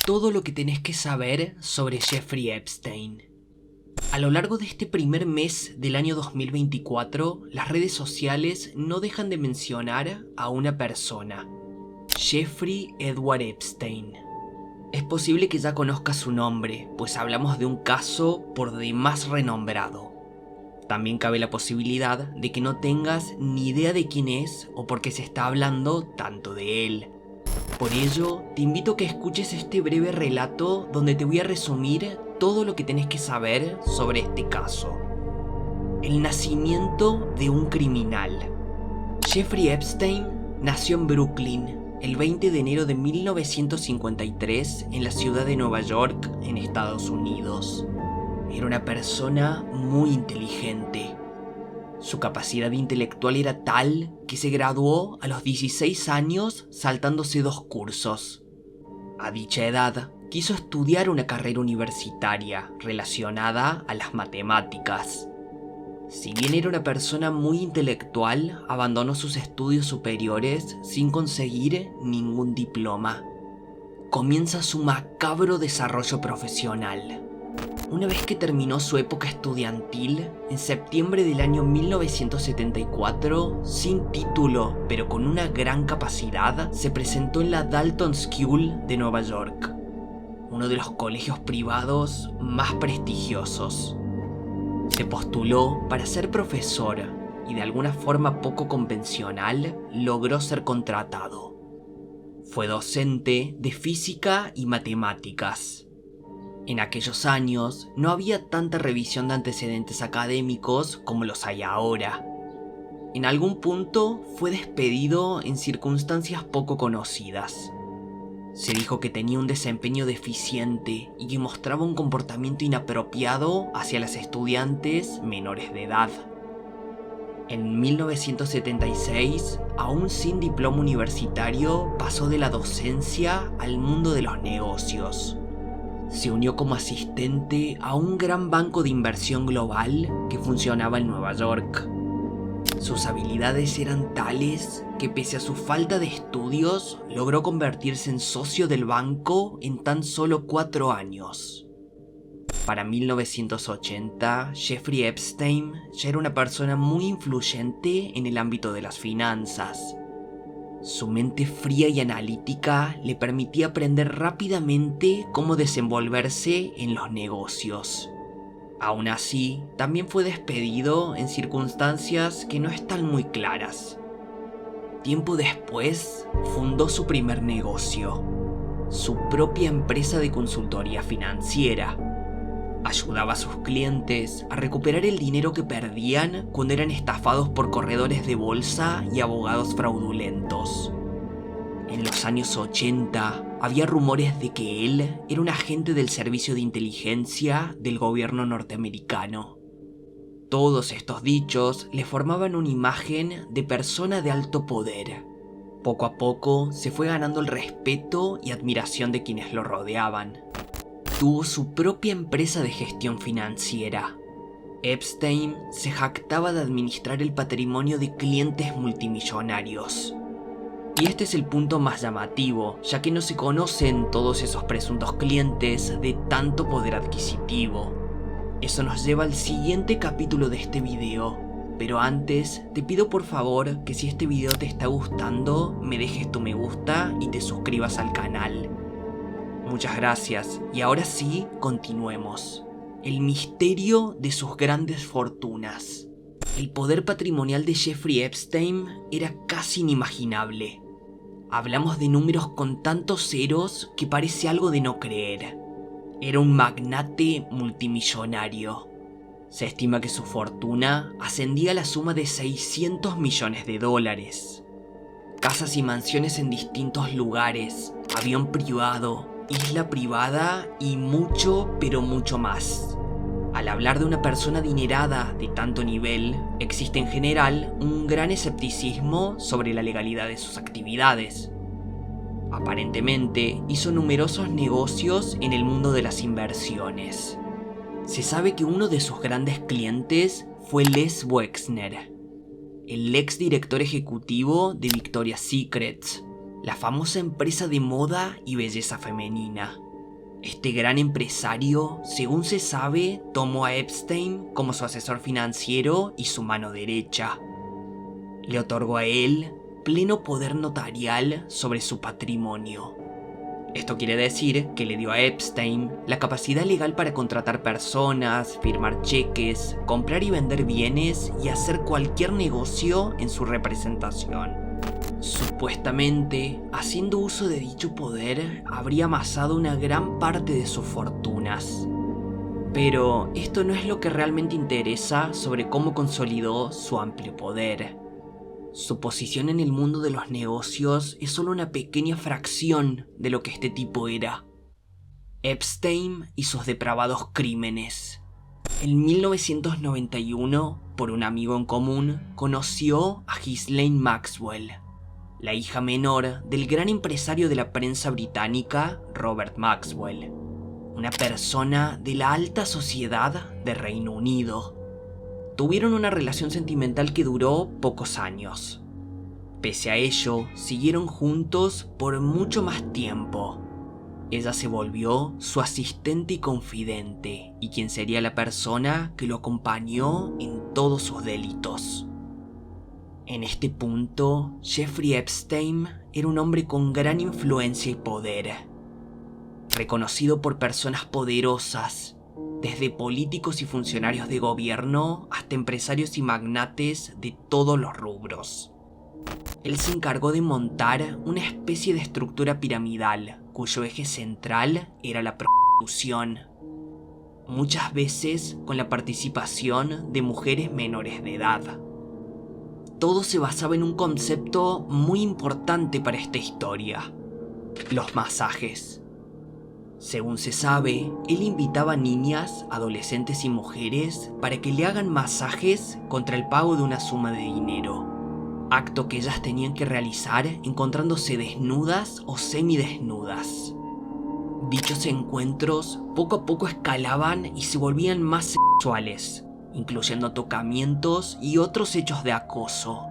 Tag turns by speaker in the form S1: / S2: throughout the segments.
S1: todo lo que tenés que saber sobre Jeffrey Epstein. A lo largo de este primer mes del año 2024, las redes sociales no dejan de mencionar a una persona, Jeffrey Edward Epstein. Es posible que ya conozcas su nombre, pues hablamos de un caso por demás renombrado. También cabe la posibilidad de que no tengas ni idea de quién es o por qué se está hablando tanto de él. Por ello, te invito a que escuches este breve relato donde te voy a resumir todo lo que tenés que saber sobre este caso. El nacimiento de un criminal. Jeffrey Epstein nació en Brooklyn el 20 de enero de 1953 en la ciudad de Nueva York, en Estados Unidos. Era una persona muy inteligente. Su capacidad intelectual era tal que se graduó a los 16 años saltándose 2 cursos. A dicha edad, quiso estudiar una carrera universitaria relacionada a las matemáticas. Si bien era una persona muy intelectual, abandonó sus estudios superiores sin conseguir ningún diploma. Comienza su macabro desarrollo profesional. Una vez que terminó su época estudiantil, en septiembre del año 1974, sin título pero con una gran capacidad, se presentó en la Dalton School de Nueva York, uno de los colegios privados más prestigiosos. Se postuló para ser profesor y de alguna forma poco convencional logró ser contratado. Fue docente de física y matemáticas. En aquellos años no había tanta revisión de antecedentes académicos como los hay ahora. En algún punto fue despedido en circunstancias poco conocidas. Se dijo que tenía un desempeño deficiente y que mostraba un comportamiento inapropiado hacia las estudiantes menores de edad. En 1976, aún sin diploma universitario, pasó de la docencia al mundo de los negocios. Se unió como asistente a un gran banco de inversión global que funcionaba en Nueva York. Sus habilidades eran tales que pese a su falta de estudios, logró convertirse en socio del banco en tan solo 4 años. Para 1980, Jeffrey Epstein ya era una persona muy influyente en el ámbito de las finanzas. Su mente fría y analítica le permitía aprender rápidamente cómo desenvolverse en los negocios. Aún así, también fue despedido en circunstancias que no están muy claras. Tiempo después, fundó su primer negocio, su propia empresa de consultoría financiera. Ayudaba a sus clientes a recuperar el dinero que perdían cuando eran estafados por corredores de bolsa y abogados fraudulentos. En los años 80 había rumores de que él era un agente del servicio de inteligencia del gobierno norteamericano. Todos estos dichos le formaban una imagen de persona de alto poder. Poco a poco se fue ganando el respeto y admiración de quienes lo rodeaban. Tuvo su propia empresa de gestión financiera. Epstein se jactaba de administrar el patrimonio de clientes multimillonarios. Y este es el punto más llamativo, ya que no se conocen todos esos presuntos clientes de tanto poder adquisitivo. Eso nos lleva al siguiente capítulo de este video, pero antes te pido por favor que si este video te está gustando, me dejes tu me gusta y te suscribas al canal. Muchas gracias, y ahora sí, continuemos. El misterio de sus grandes fortunas. El poder patrimonial de Jeffrey Epstein era casi inimaginable. Hablamos de números con tantos ceros que parece algo de no creer. Era un magnate multimillonario. Se estima que su fortuna ascendía a la suma de $600 millones. Casas y mansiones en distintos lugares, avión privado, isla privada y mucho, pero mucho más. Al hablar de una persona adinerada de tanto nivel, existe en general un gran escepticismo sobre la legalidad de sus actividades. Aparentemente, hizo numerosos negocios en el mundo de las inversiones. Se sabe que uno de sus grandes clientes fue Les Wexner, el ex director ejecutivo de Victoria's Secret, la famosa empresa de moda y belleza femenina. Este gran empresario, según se sabe, tomó a Epstein como su asesor financiero y su mano derecha. Le otorgó a él pleno poder notarial sobre su patrimonio. Esto quiere decir que le dio a Epstein la capacidad legal para contratar personas, firmar cheques, comprar y vender bienes y hacer cualquier negocio en su representación. Supuestamente, haciendo uso de dicho poder, habría amasado una gran parte de sus fortunas. Pero esto no es lo que realmente interesa sobre cómo consolidó su amplio poder. Su posición en el mundo de los negocios es solo una pequeña fracción de lo que este tipo era. Epstein y sus depravados crímenes. En 1991, por un amigo en común, conoció a Ghislaine Maxwell, la hija menor del gran empresario de la prensa británica Robert Maxwell, una persona de la alta sociedad de Reino Unido. Tuvieron una relación sentimental que duró pocos años. Pese a ello, siguieron juntos por mucho más tiempo. Ella se volvió su asistente y confidente, y quien sería la persona que lo acompañó en todos sus delitos. En este punto, Jeffrey Epstein era un hombre con gran influencia y poder, reconocido por personas poderosas, desde políticos y funcionarios de gobierno hasta empresarios y magnates de todos los rubros. Él se encargó de montar una especie de estructura piramidal, cuyo eje central era la prostitución, muchas veces con la participación de mujeres menores de edad. Todo se basaba en un concepto muy importante para esta historia: los masajes. Según se sabe, él invitaba a niñas, adolescentes y mujeres para que le hagan masajes contra el pago de una suma de dinero, acto que ellas tenían que realizar encontrándose desnudas o semidesnudas. Dichos encuentros poco a poco escalaban y se volvían más sexuales, incluyendo tocamientos y otros hechos de acoso.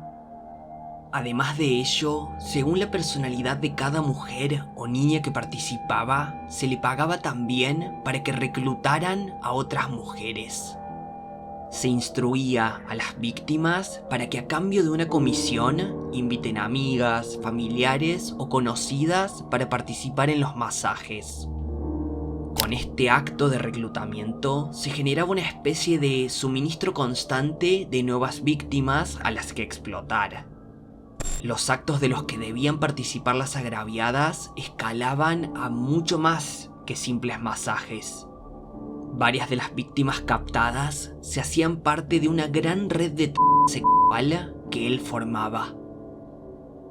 S1: Además de ello, según la personalidad de cada mujer o niña que participaba, se le pagaba también para que reclutaran a otras mujeres. Se instruía a las víctimas para que a cambio de una comisión inviten amigas, familiares o conocidas para participar en los masajes. Con este acto de reclutamiento se generaba una especie de suministro constante de nuevas víctimas a las que explotar. Los actos de los que debían participar las agraviadas escalaban a mucho más que simples masajes. Varias de las víctimas captadas se hacían parte de una gran red de sexual que él formaba.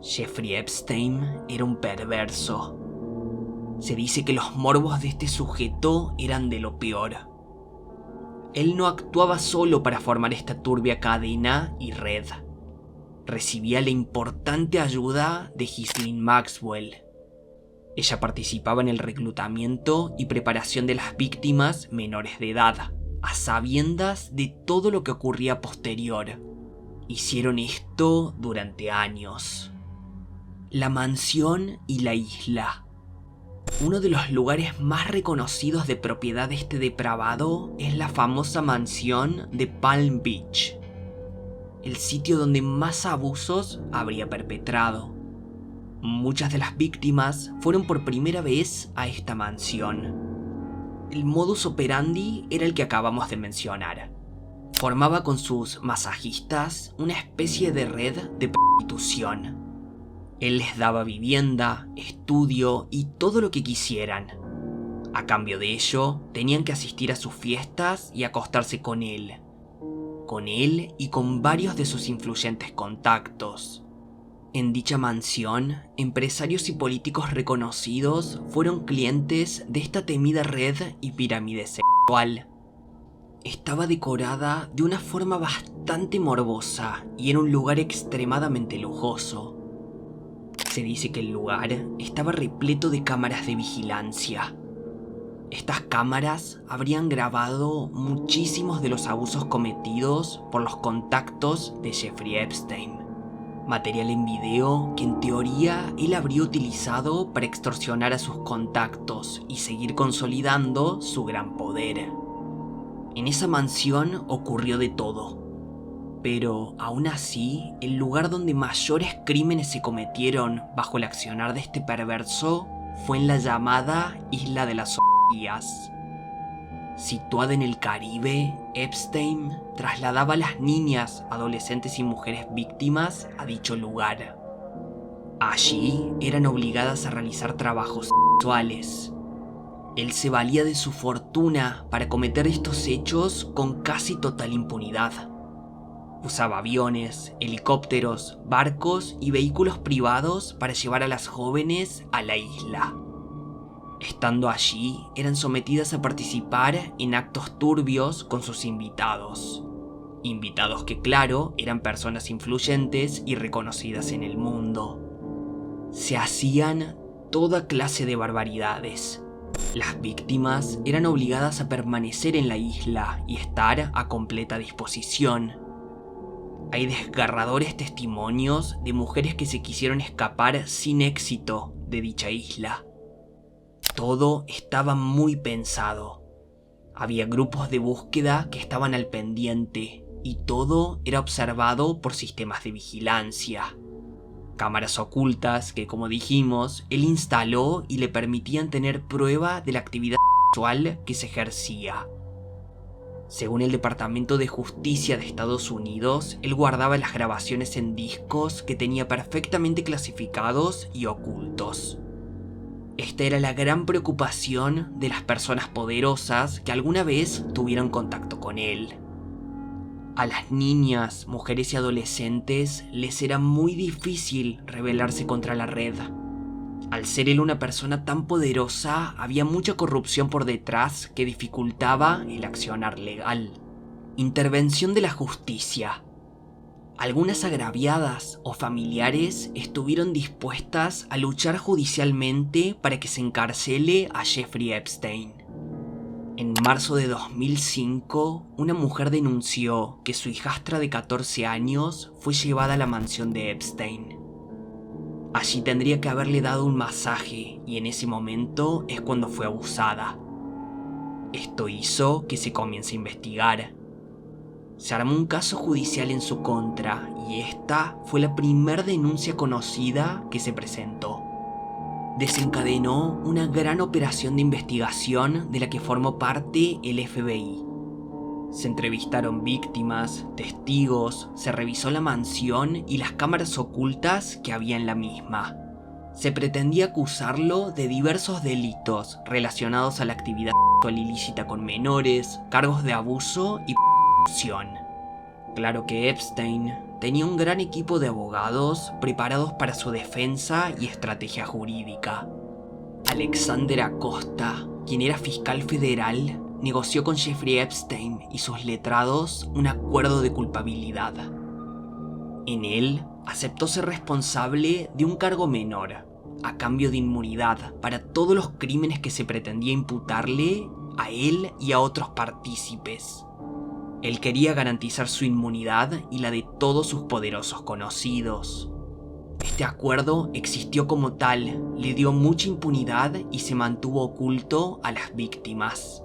S1: Jeffrey Epstein era un perverso. Se dice que los morbos de este sujeto eran de lo peor. Él no actuaba solo para formar esta turbia cadena y red. Recibía la importante ayuda de Ghislaine Maxwell. Ella participaba en el reclutamiento y preparación de las víctimas menores de edad, a sabiendas de todo lo que ocurría posterior. Hicieron esto durante años. La mansión y la isla. Uno de los lugares más reconocidos de propiedad de este depravado es la famosa mansión de Palm Beach, el sitio donde más abusos habría perpetrado. Muchas de las víctimas fueron por primera vez a esta mansión. El modus operandi era el que acabamos de mencionar. Formaba con sus masajistas una especie de red de prostitución. Él les daba vivienda, estudio y todo lo que quisieran. A cambio de ello, tenían que asistir a sus fiestas y acostarse con él y con varios de sus influyentes contactos. En dicha mansión, empresarios y políticos reconocidos fueron clientes de esta temida red y pirámide sexual. Estaba decorada de una forma bastante morbosa y en un lugar extremadamente lujoso. Se dice que el lugar estaba repleto de cámaras de vigilancia. Estas cámaras habrían grabado muchísimos de los abusos cometidos por los contactos de Jeffrey Epstein. Material en video que en teoría él habría utilizado para extorsionar a sus contactos y seguir consolidando su gran poder. En esa mansión ocurrió de todo, pero aún así, el lugar donde mayores crímenes se cometieron bajo el accionar de este perverso fue en la llamada Isla de las Orgías. Situada en el Caribe, Epstein trasladaba a las niñas, adolescentes y mujeres víctimas a dicho lugar. Allí eran obligadas a realizar trabajos sexuales. Él se valía de su fortuna para cometer estos hechos con casi total impunidad. Usaba aviones, helicópteros, barcos y vehículos privados para llevar a las jóvenes a la isla. Estando allí, eran sometidas a participar en actos turbios con sus invitados. Invitados que, claro, eran personas influyentes y reconocidas en el mundo. Se hacían toda clase de barbaridades. Las víctimas eran obligadas a permanecer en la isla y estar a completa disposición. Hay desgarradores testimonios de mujeres que se quisieron escapar sin éxito de dicha isla. Todo estaba muy pensado. Había grupos de búsqueda que estaban al pendiente y todo era observado por sistemas de vigilancia. Cámaras ocultas que, como dijimos, él instaló y le permitían tener prueba de la actividad sexual que se ejercía. Según el Departamento de Justicia de Estados Unidos, él guardaba las grabaciones en discos que tenía perfectamente clasificados y ocultos. Esta era la gran preocupación de las personas poderosas que alguna vez tuvieron contacto con él. A las niñas, mujeres y adolescentes les era muy difícil rebelarse contra la red. Al ser él una persona tan poderosa, había mucha corrupción por detrás que dificultaba el accionar legal. Intervención de la justicia. Algunas agraviadas o familiares estuvieron dispuestas a luchar judicialmente para que se encarcele a Jeffrey Epstein. En marzo de 2005, una mujer denunció que su hijastra de 14 años fue llevada a la mansión de Epstein. Allí tendría que haberle dado un masaje y en ese momento es cuando fue abusada. Esto hizo que se comience a investigar. Se armó un caso judicial en su contra y esta fue la primera denuncia conocida que se presentó. Desencadenó una gran operación de investigación de la que formó parte el FBI. Se entrevistaron víctimas, testigos, se revisó la mansión y las cámaras ocultas que había en la misma. Se pretendía acusarlo de diversos delitos relacionados a la actividad sexual ilícita con menores, cargos de abuso y corrupción. Claro que Epstein tenía un gran equipo de abogados preparados para su defensa y estrategia jurídica. Alexander Acosta, quien era fiscal federal, negoció con Jeffrey Epstein y sus letrados un acuerdo de culpabilidad. En él, aceptó ser responsable de un cargo menor, a cambio de inmunidad para todos los crímenes que se pretendía imputarle a él y a otros partícipes. Él quería garantizar su inmunidad y la de todos sus poderosos conocidos. Este acuerdo existió como tal, le dio mucha impunidad y se mantuvo oculto a las víctimas.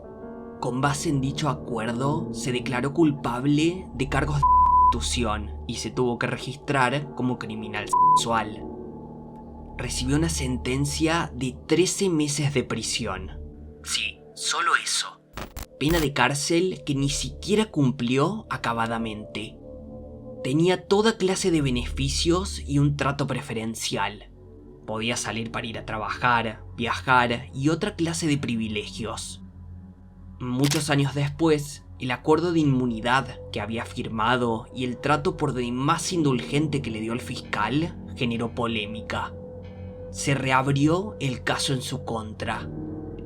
S1: Con base en dicho acuerdo, se declaró culpable de cargos de prostitución y se tuvo que registrar como criminal sexual. Recibió una sentencia de 13 meses de prisión. Sí, solo eso. Pena de cárcel que ni siquiera cumplió acabadamente. Tenía toda clase de beneficios y un trato preferencial. Podía salir para ir a trabajar, viajar y otra clase de privilegios. Muchos años después, el acuerdo de inmunidad que había firmado y el trato por demás indulgente que le dio el fiscal generó polémica. Se reabrió el caso en su contra.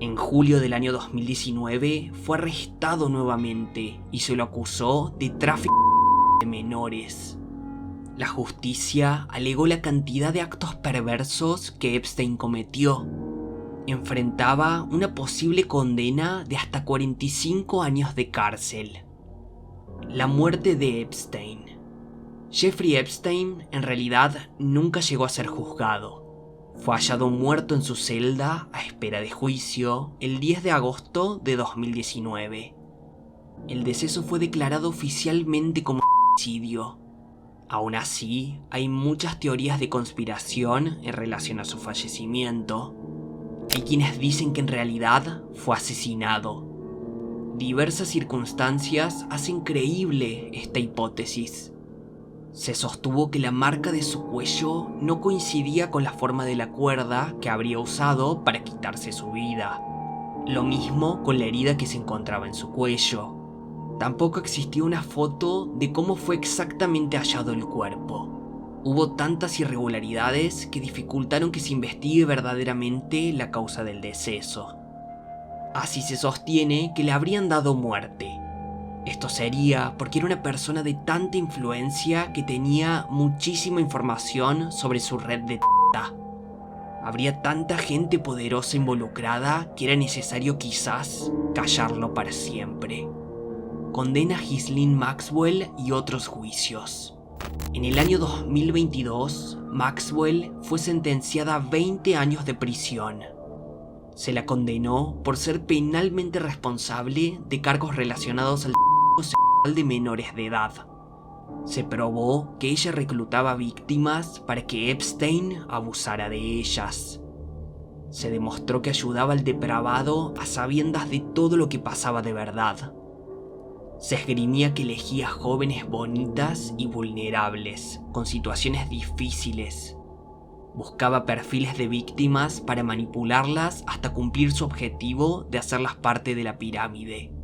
S1: En julio del año 2019 fue arrestado nuevamente y se lo acusó de tráfico de menores. La justicia alegó la cantidad de actos perversos que Epstein cometió. Enfrentaba una posible condena de hasta 45 años de cárcel. La muerte de Epstein. Jeffrey Epstein en realidad nunca llegó a ser juzgado. Fue hallado muerto en su celda a espera de juicio el 10 de agosto de 2019. El deceso fue declarado oficialmente como suicidio. Aún así, hay muchas teorías de conspiración en relación a su fallecimiento. Hay quienes dicen que en realidad fue asesinado. Diversas circunstancias hacen creíble esta hipótesis. Se sostuvo que la marca de su cuello no coincidía con la forma de la cuerda que habría usado para quitarse su vida. Lo mismo con la herida que se encontraba en su cuello. Tampoco existía una foto de cómo fue exactamente hallado el cuerpo. Hubo tantas irregularidades que dificultaron que se investigue verdaderamente la causa del deceso. Así se sostiene que le habrían dado muerte. Esto sería porque era una persona de tanta influencia que tenía muchísima información sobre su red de t***. Habría tanta gente poderosa involucrada que era necesario quizás callarlo para siempre. Condena a Ghislaine Maxwell y otros juicios. En el año 2022, Maxwell fue sentenciada a 20 años de prisión. Se la condenó por ser penalmente responsable de cargos relacionados al sexual de menores de edad. Se probó que ella reclutaba víctimas para que Epstein abusara de ellas. Se demostró que ayudaba al depravado a sabiendas de todo lo que pasaba de verdad. Se esgrimía que elegía jóvenes bonitas y vulnerables, con situaciones difíciles. Buscaba perfiles de víctimas para manipularlas hasta cumplir su objetivo de hacerlas parte de la pirámide.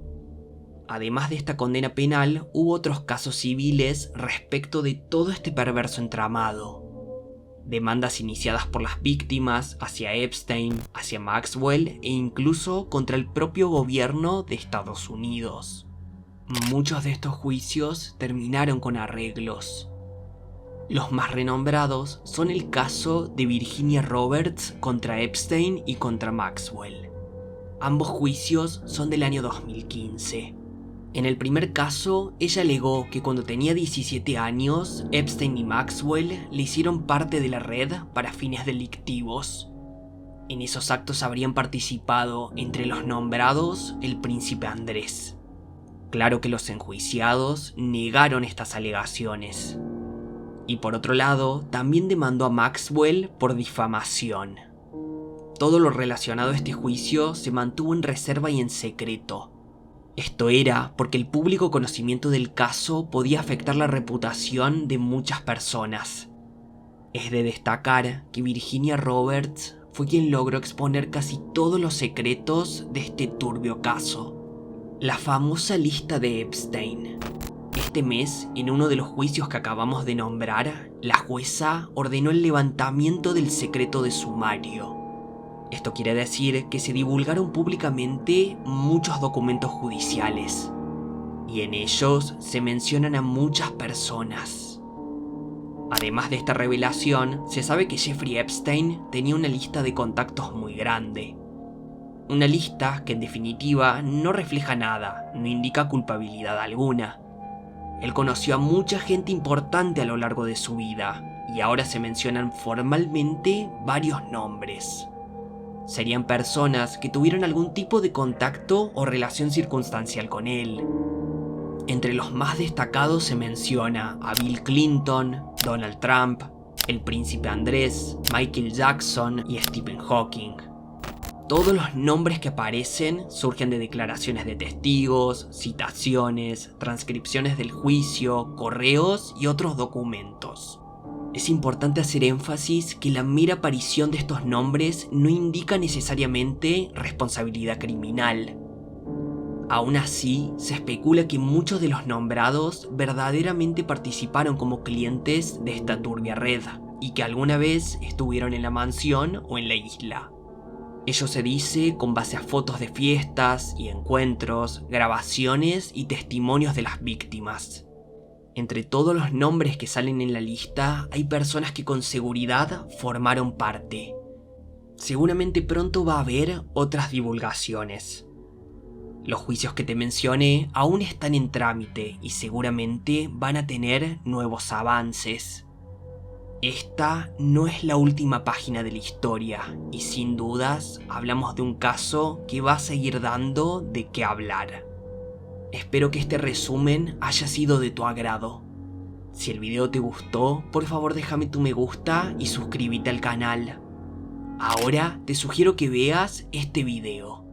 S1: Además de esta condena penal, hubo otros casos civiles respecto de todo este perverso entramado. Demandas iniciadas por las víctimas hacia Epstein, hacia Maxwell e incluso contra el propio gobierno de Estados Unidos. Muchos de estos juicios terminaron con arreglos. Los más renombrados son el caso de Virginia Roberts contra Epstein y contra Maxwell. Ambos juicios son del año 2015. En el primer caso, ella alegó que cuando tenía 17 años, Epstein y Maxwell le hicieron parte de la red para fines delictivos. En esos actos habrían participado, entre los nombrados, el príncipe Andrés. Claro que los enjuiciados negaron estas alegaciones. Y por otro lado, también demandó a Maxwell por difamación. Todo lo relacionado a este juicio se mantuvo en reserva y en secreto. Esto era porque el público conocimiento del caso podía afectar la reputación de muchas personas. Es de destacar que Virginia Roberts fue quien logró exponer casi todos los secretos de este turbio caso. La famosa lista de Epstein. Este mes, en uno de los juicios que acabamos de nombrar, la jueza ordenó el levantamiento del secreto de sumario. Esto quiere decir que se divulgaron públicamente muchos documentos judiciales, y en ellos se mencionan a muchas personas. Además de esta revelación, se sabe que Jeffrey Epstein tenía una lista de contactos muy grande. Una lista que en definitiva no refleja nada, no indica culpabilidad alguna. Él conoció a mucha gente importante a lo largo de su vida, y ahora se mencionan formalmente varios nombres. Serían personas que tuvieron algún tipo de contacto o relación circunstancial con él. Entre los más destacados se menciona a Bill Clinton, Donald Trump, el príncipe Andrés, Michael Jackson y Stephen Hawking. Todos los nombres que aparecen surgen de declaraciones de testigos, citaciones, transcripciones del juicio, correos y otros documentos. Es importante hacer énfasis que la mera aparición de estos nombres no indica necesariamente responsabilidad criminal. Aún así, se especula que muchos de los nombrados verdaderamente participaron como clientes de esta turbia red y que alguna vez estuvieron en la mansión o en la isla. Ello se dice con base a fotos de fiestas y encuentros, grabaciones y testimonios de las víctimas. Entre todos los nombres que salen en la lista, hay personas que con seguridad formaron parte. Seguramente pronto va a haber otras divulgaciones. Los juicios que te mencioné aún están en trámite y seguramente van a tener nuevos avances. Esta no es la última página de la historia y sin dudas hablamos de un caso que va a seguir dando de qué hablar. Espero que este resumen haya sido de tu agrado. Si el video te gustó, por favor déjame tu me gusta y suscríbete al canal. Ahora te sugiero que veas este video.